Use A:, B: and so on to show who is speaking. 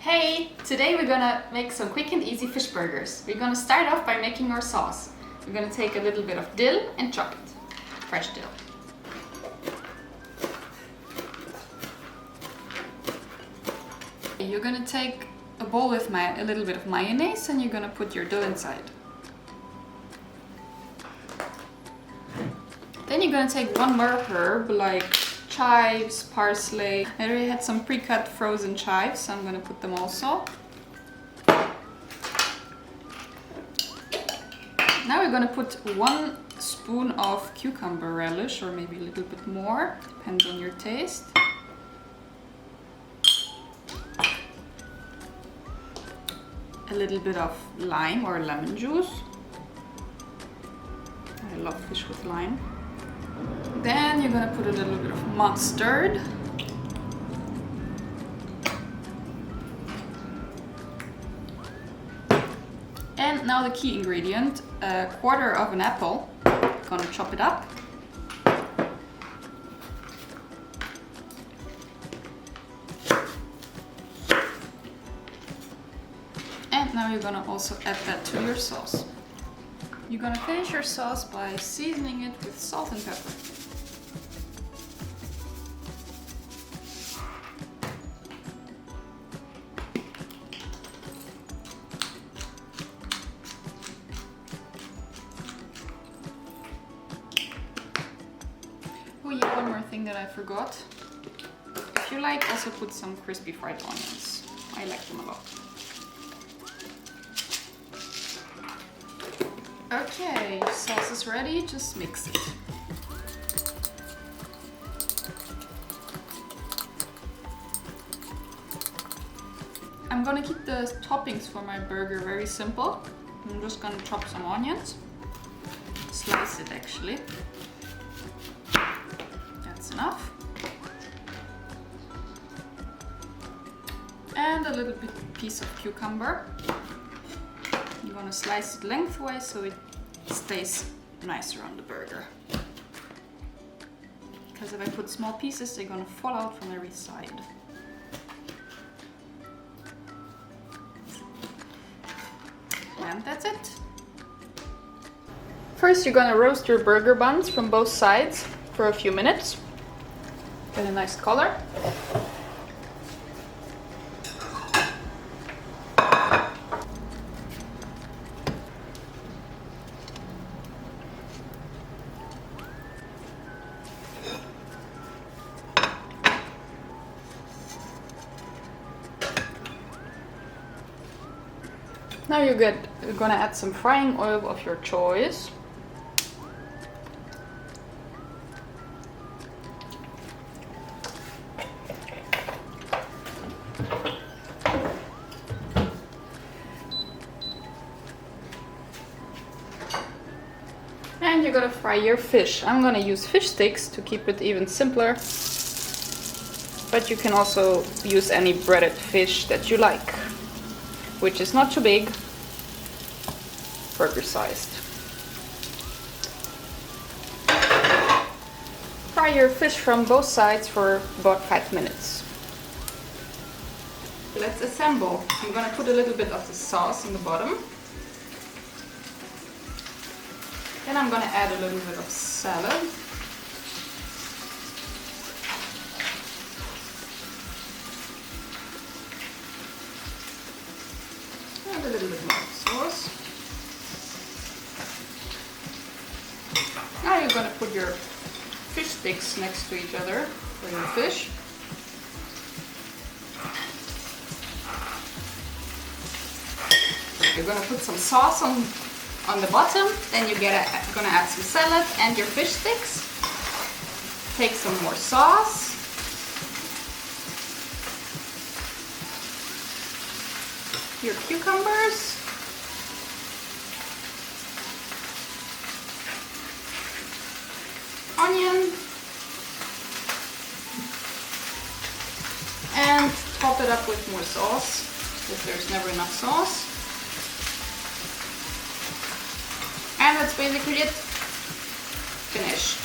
A: Hey! Today we're gonna make some quick and easy fish burgers. We're gonna start off by making our sauce. We're gonna take a little bit of dill and chop it. Fresh dill. You're gonna take a bowl with a little bit of mayonnaise and you're gonna put your dill inside. Then you're gonna take one more herb like chives, parsley. I already had some pre-cut frozen chives, so I'm gonna put them also. Now we're gonna put 1 spoon of cucumber relish, or maybe a little bit more, depends on your taste. A little bit of lime or lemon juice. I love fish with lime. Then you're gonna put a little bit of mustard. And now the key ingredient, a quarter of an apple. Gonna chop it up. And now you're gonna also add that to your sauce. You're gonna finish your sauce by seasoning it with salt and pepper. Oh yeah, one more thing that I forgot. If you like, also put some crispy fried onions. I like them a lot. Okay, sauce is ready, just mix it. I'm gonna keep the toppings for my burger very simple. I'm just gonna chop some onions, slice it actually. That's enough. And a little piece of cucumber. You're gonna slice it lengthwise so it stays nicer on the burger. Because if I put small pieces, they're gonna fall out from every side. And that's it. First, you're gonna roast your burger buns from both sides for a few minutes. Get a nice color. Now you're gonna add some frying oil of your choice. And you're gonna fry your fish. I'm gonna use fish sticks to keep it even simpler. But you can also use any breaded fish that you like, which is not too big, burger sized. Fry your fish from both sides for about 5 minutes. Let's assemble. I'm gonna put a little bit of the sauce in the bottom. Then I'm gonna add a little bit of salad. And a little bit more sauce. Now you're gonna put your fish sticks next to each other for your fish. You're gonna put some sauce on the bottom, then you're gonna add some salad and your fish sticks. Take some more sauce. Your cucumbers. Onion. And top it up with more sauce, because there's never enough sauce. And that's basically it. Finished.